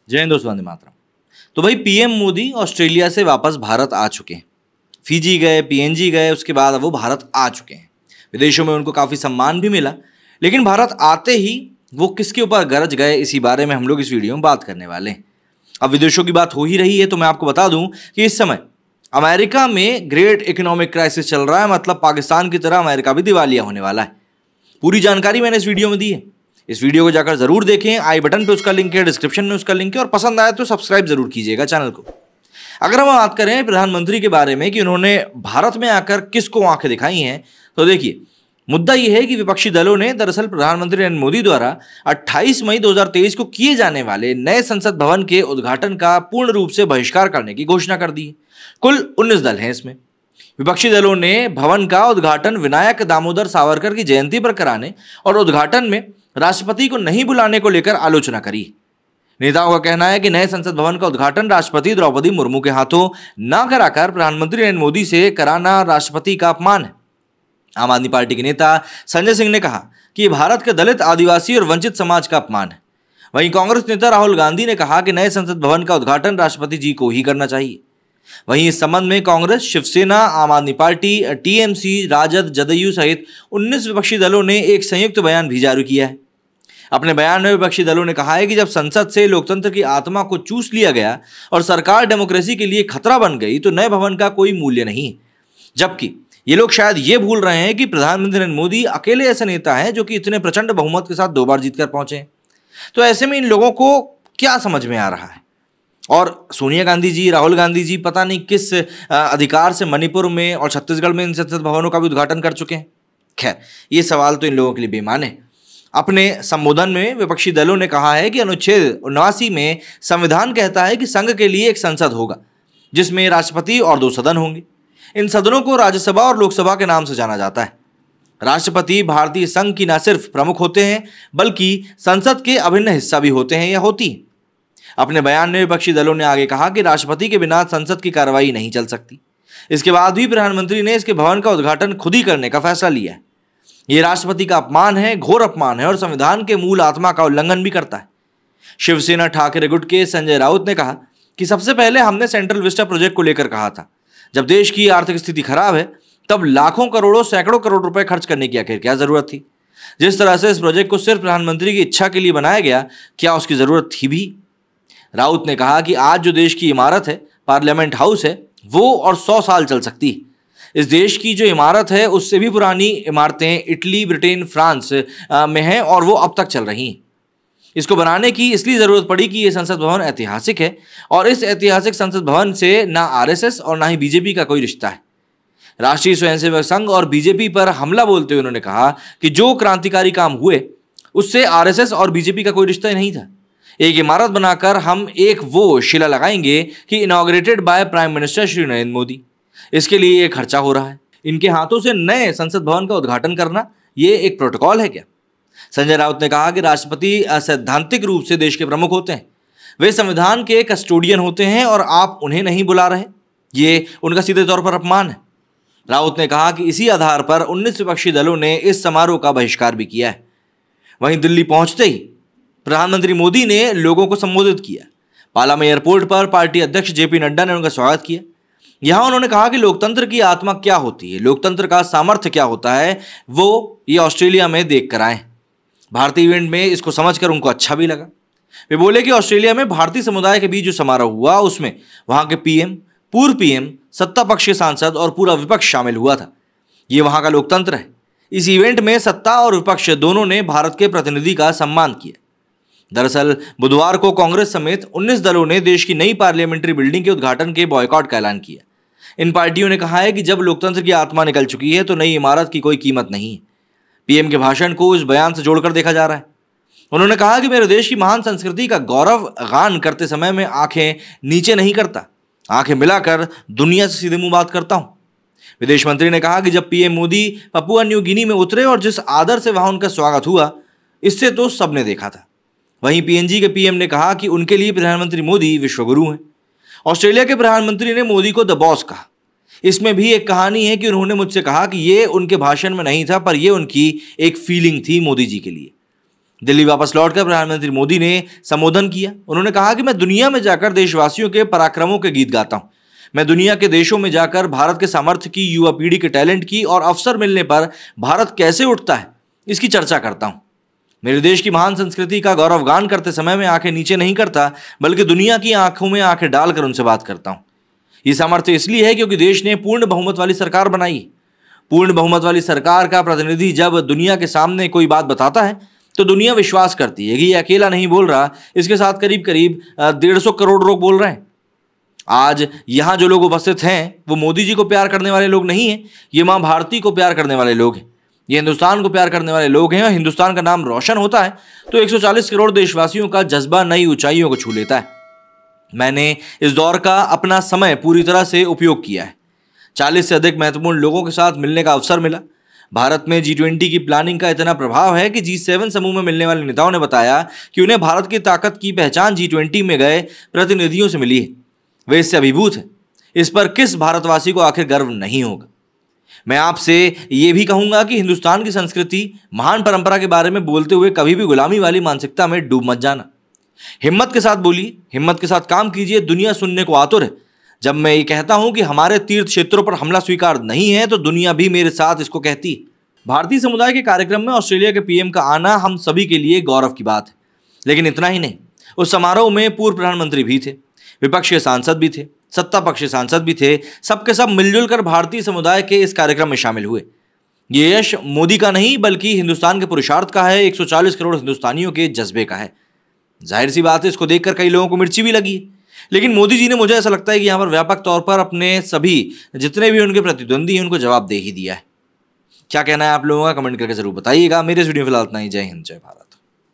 जय हिंद दोस्तों, वंदे मातरम। तो भाई पीएम मोदी ऑस्ट्रेलिया से वापस भारत आ चुके हैं। फिजी गए, पीएनजी गए, उसके बाद अब वो भारत आ चुके हैं। विदेशों में उनको काफ़ी सम्मान भी मिला, लेकिन भारत आते ही वो किसके ऊपर गरज गए, इसी बारे में हम लोग इस वीडियो में बात करने वाले हैं। अब विदेशों की बात हो ही रही है तो मैं आपको बता दूं कि इस समय अमेरिका में ग्रेट इकोनॉमिक क्राइसिस चल रहा है। मतलब पाकिस्तान की तरह अमेरिका भी दिवालिया होने वाला है। पूरी जानकारी मैंने इस वीडियो में दी है। इस वीडियो को जाकर जरूर देखें। आई बटन पे उसका लिंक है, डिस्क्रिप्शन में उसका लिंक है, और पसंद आए तो सब्सक्राइब जरूर कीजिएगा चैनल को। अगर हम बात करें प्रधानमंत्री के बारे में कि उन्होंने भारत में आकर किसको आंखें दिखाई हैं, तो देखिए मुद्दा यह है कि विपक्षी दलों ने दरअसल प्रधानमंत्री नरेंद्र मोदी द्वारा 28 मई 2023 को किए जाने वाले नए संसद भवन के उद्घाटन का पूर्ण रूप से बहिष्कार करने की घोषणा कर दी है। कुल 19 दल हैं इसमें। विपक्षी दलों ने भवन का उद्घाटन विनायक दामोदर सावरकर की जयंती पर कराने और उद्घाटन में राष्ट्रपति को नहीं बुलाने को लेकर आलोचना करी। नेताओं का कहना है कि नए संसद भवन का उद्घाटन राष्ट्रपति द्रौपदी मुर्मू के हाथों न कराकर प्रधानमंत्री नरेंद्र मोदी से कराना राष्ट्रपति का अपमान है। आम आदमी पार्टी के नेता संजय सिंह ने कहा कि ये भारत के दलित, आदिवासी और वंचित समाज का अपमान है। वहीं कांग्रेस नेता राहुल गांधी ने कहा कि नए संसद भवन का उद्घाटन राष्ट्रपति जी को ही करना चाहिए। वहीं इस संबंध में कांग्रेस, शिवसेना, आम आदमी पार्टी, टीएमसी, राजद, जदयू सहित 19 विपक्षी दलों ने एक संयुक्त बयान भी जारी किया है। अपने बयान में विपक्षी दलों ने कहा है कि जब संसद से लोकतंत्र की आत्मा को चूस लिया गया और सरकार डेमोक्रेसी के लिए खतरा बन गई तो नए भवन का कोई मूल्य नहीं। जबकि ये लोग शायद ये भूल रहे हैं कि प्रधानमंत्री नरेंद्र मोदी अकेले ऐसे नेता हैं जो कि इतने प्रचंड बहुमत के साथ 2 बार जीतकर पहुंचे। तो ऐसे में इन लोगों को क्या समझ में आ रहा है? और सोनिया गांधी जी, राहुल गांधी जी पता नहीं किस अधिकार से मणिपुर में और छत्तीसगढ़ में इन संसद भवनों का भी उद्घाटन कर चुके हैं। खैर, ये सवाल तो इन लोगों के लिए बेईमान है। अपने संबोधन में विपक्षी दलों ने कहा है कि अनुच्छेद 79 में संविधान कहता है कि संघ के लिए एक संसद होगा जिसमें राष्ट्रपति और 2 सदन होंगे। इन सदनों को राज्यसभा और लोकसभा के नाम से जाना जाता है। राष्ट्रपति भारतीय संघ की न सिर्फ प्रमुख होते हैं बल्कि संसद के अभिन्न हिस्सा भी होते हैं या होती है। अपने बयान में विपक्षी दलों ने आगे कहा कि राष्ट्रपति के बिना संसद की कार्रवाई नहीं चल सकती। इसके बाद भी प्रधानमंत्री ने इसके भवन का उद्घाटन खुद ही करने का फैसला लिया है। यह राष्ट्रपति का अपमान है, घोर अपमान है, और संविधान के मूल आत्मा का उल्लंघन भी करता है। शिवसेना ठाकरे गुट के संजय राउत ने कहा कि सबसे पहले हमने सेंट्रल विस्टा प्रोजेक्ट को लेकर कहा था। जब देश की आर्थिक स्थिति खराब है तब लाखों करोड़ों, सैकड़ों करोड़ रुपए खर्च करने की आखिर क्या जरूरत थी? जिस तरह से इस प्रोजेक्ट को सिर्फ प्रधानमंत्री की इच्छा के लिए बनाया गया, क्या उसकी जरूरत थी भी? राउत ने कहा कि आज जो देश की इमारत है, पार्लियामेंट हाउस है, वो और 100 साल चल सकती है। इस देश की जो इमारत है उससे भी पुरानी इमारतें इटली, ब्रिटेन, फ्रांस में हैं और वो अब तक चल रही हैं। इसको बनाने की इसलिए जरूरत पड़ी कि ये संसद भवन ऐतिहासिक है और इस ऐतिहासिक संसद भवन से ना आरएसएस और ना ही बीजेपी का कोई रिश्ता है। राष्ट्रीय स्वयंसेवक संघ और बीजेपी पर हमला बोलते हुए उन्होंने कहा कि जो क्रांतिकारी काम हुए उससे आरएसएस और बीजेपी का कोई रिश्ता ही नहीं था। एक इमारत बनाकर हम एक वो शिला लगाएंगे कि inaugurated by prime minister Shri Narendra Modi. इसके लिए ये खर्चा हो रहा है। इनके हाथों से नए संसद भवन का उद्घाटन करना ये एक प्रोटोकॉल है क्या? संजय राउत ने कहा कि राष्ट्रपति सैद्धांतिक रूप से देश के प्रमुख होते हैं, वे संविधान के कस्टोडियन होते हैं और आप उन्हें नहीं बुला रहे, ये उनका सीधे तौर पर अपमान है। राउत ने कहा कि इसी आधार पर 19 विपक्षी दलों ने इस समारोह का बहिष्कार भी किया है। वहीं दिल्ली पहुंचते ही प्रधानमंत्री मोदी ने लोगों को संबोधित किया। पालाम एयरपोर्ट पर पार्टी अध्यक्ष जेपी नड्डा ने उनका स्वागत किया। यहां उन्होंने कहा कि लोकतंत्र की आत्मा क्या होती है, लोकतंत्र का सामर्थ्य क्या होता है, वो ये ऑस्ट्रेलिया में देख कर आए। भारतीय इवेंट में इसको समझकर उनको अच्छा भी लगा। वे बोले कि ऑस्ट्रेलिया में भारतीय समुदाय के बीच जो समारोह हुआ उसमें वहां के पीएम, पूर्व पीएम, सत्ता पक्ष के सांसद और पूरा विपक्ष शामिल हुआ था। ये वहां का लोकतंत्र है। इस इवेंट में सत्ता और विपक्ष दोनों ने भारत के प्रतिनिधि का सम्मान किया। दरअसल बुधवार को कांग्रेस समेत 19 दलों ने देश की नई पार्लियामेंट्री बिल्डिंग के उद्घाटन के बॉयकॉट का ऐलान किया। इन पार्टियों ने कहा है कि जब लोकतंत्र की आत्मा निकल चुकी है तो नई इमारत की कोई कीमत नहीं है। पीएम के भाषण को इस बयान से जोड़कर देखा जा रहा है। उन्होंने कहा कि मेरे देश की महान संस्कृति का गौरव गान करते समय मैं आंखें नीचे नहीं करता, आंखें मिलाकर दुनिया से सीधे मुंह बात करता हूं। विदेश मंत्री ने कहा कि जब PM Modi Papua New Guinea में उतरे और जिस आदर से वहां उनका स्वागत हुआ, इससे तो सबने देखा था। वहीं पीएनजी के पीएम ने कहा कि उनके लिए प्रधानमंत्री मोदी विश्वगुरु हैं। ऑस्ट्रेलिया के प्रधानमंत्री ने मोदी को द बॉस कहा। इसमें भी एक कहानी है कि उन्होंने मुझसे कहा कि ये उनके भाषण में नहीं था, पर यह उनकी एक फीलिंग थी मोदी जी के लिए। दिल्ली वापस लौटकर प्रधानमंत्री मोदी ने संबोधन किया। उन्होंने कहा कि मैं दुनिया में जाकर देशवासियों के पराक्रमों के गीत गाता हूं। मैं दुनिया के देशों में जाकर भारत के सामर्थ्य की, युवा पीढ़ी के टैलेंट की और अवसर मिलने पर भारत कैसे उठता है इसकी चर्चा करता हूं। मेरे देश की महान संस्कृति का गौरवगान करते समय मैं आंखें नीचे नहीं करता, बल्कि दुनिया की आंखों में आंखें डालकर उनसे बात करता हूं। यह सामर्थ्य इसलिए है क्योंकि देश ने पूर्ण बहुमत वाली सरकार बनाई। पूर्ण बहुमत वाली सरकार का प्रतिनिधि जब दुनिया के सामने कोई बात बताता है तो दुनिया विश्वास करती है कि यह अकेला नहीं बोल रहा, इसके साथ करीब करीब 150 करोड़ लोग बोल रहे हैं। आज यहां जो लोग उपस्थित हैं वो मोदी जी को प्यार करने वाले लोग नहीं हैं, ये मां भारती को प्यार करने वाले लोग हैं, ये हिंदुस्तान को प्यार करने वाले लोग हैं। और हिंदुस्तान का नाम रोशन होता है तो 140 करोड़ देशवासियों का जज्बा नई ऊंचाइयों को छू लेता है। मैंने इस दौर का अपना समय पूरी तरह से उपयोग किया है। 40 से अधिक महत्वपूर्ण लोगों के साथ मिलने का अवसर मिला। भारत में G20 की प्लानिंग का इतना प्रभाव है कि G7 समूह में मिलने वाले नेताओं ने बताया कि उन्हें भारत की ताकत की पहचान G20 में गए प्रतिनिधियों से मिली है। वे इससे अभिभूत हैं। इस पर किस भारतवासी को आखिर गर्व नहीं होगा। मैं आपसे ये भी कहूंगा कि हिंदुस्तान की संस्कृति, महान परंपरा के बारे में बोलते हुए कभी भी गुलामी वाली मानसिकता में डूब मत जाना। हिम्मत के साथ बोलिए, हिम्मत के साथ काम कीजिए। दुनिया सुनने को आतुर है। जब मैं ये कहता हूं कि हमारे तीर्थ क्षेत्रों पर हमला स्वीकार नहीं है तो दुनिया भी मेरे साथ इसको कहती है। भारतीय समुदाय के कार्यक्रम में ऑस्ट्रेलिया के पीएम का आना हम सभी के लिए गौरव की बात है। लेकिन इतना ही नहीं, उस समारोह में पूर्व प्रधानमंत्री भी थे, विपक्ष के सांसद भी थे, सत्ता पक्ष के सांसद भी थे। सबके सब मिलजुल कर भारतीय समुदाय के इस कार्यक्रम में शामिल हुए। ये यश मोदी का नहीं बल्कि हिंदुस्तान के पुरुषार्थ का है, 140 करोड़ हिंदुस्तानियों के जज्बे का है। जाहिर सी बात है, इसको देखकर कई लोगों को मिर्ची भी लगी है। लेकिन मोदी जी ने, मुझे ऐसा लगता है कि यहाँ पर व्यापक तौर पर अपने सभी जितने भी उनके प्रतिद्वंदी हैं उनको जवाब दे ही दिया है। क्या कहना है आप लोगों का, कमेंट करके जरूर बताइएगा। मेरे इस वीडियो में फिलहाल इतना ही। जय हिंद, जय भारत।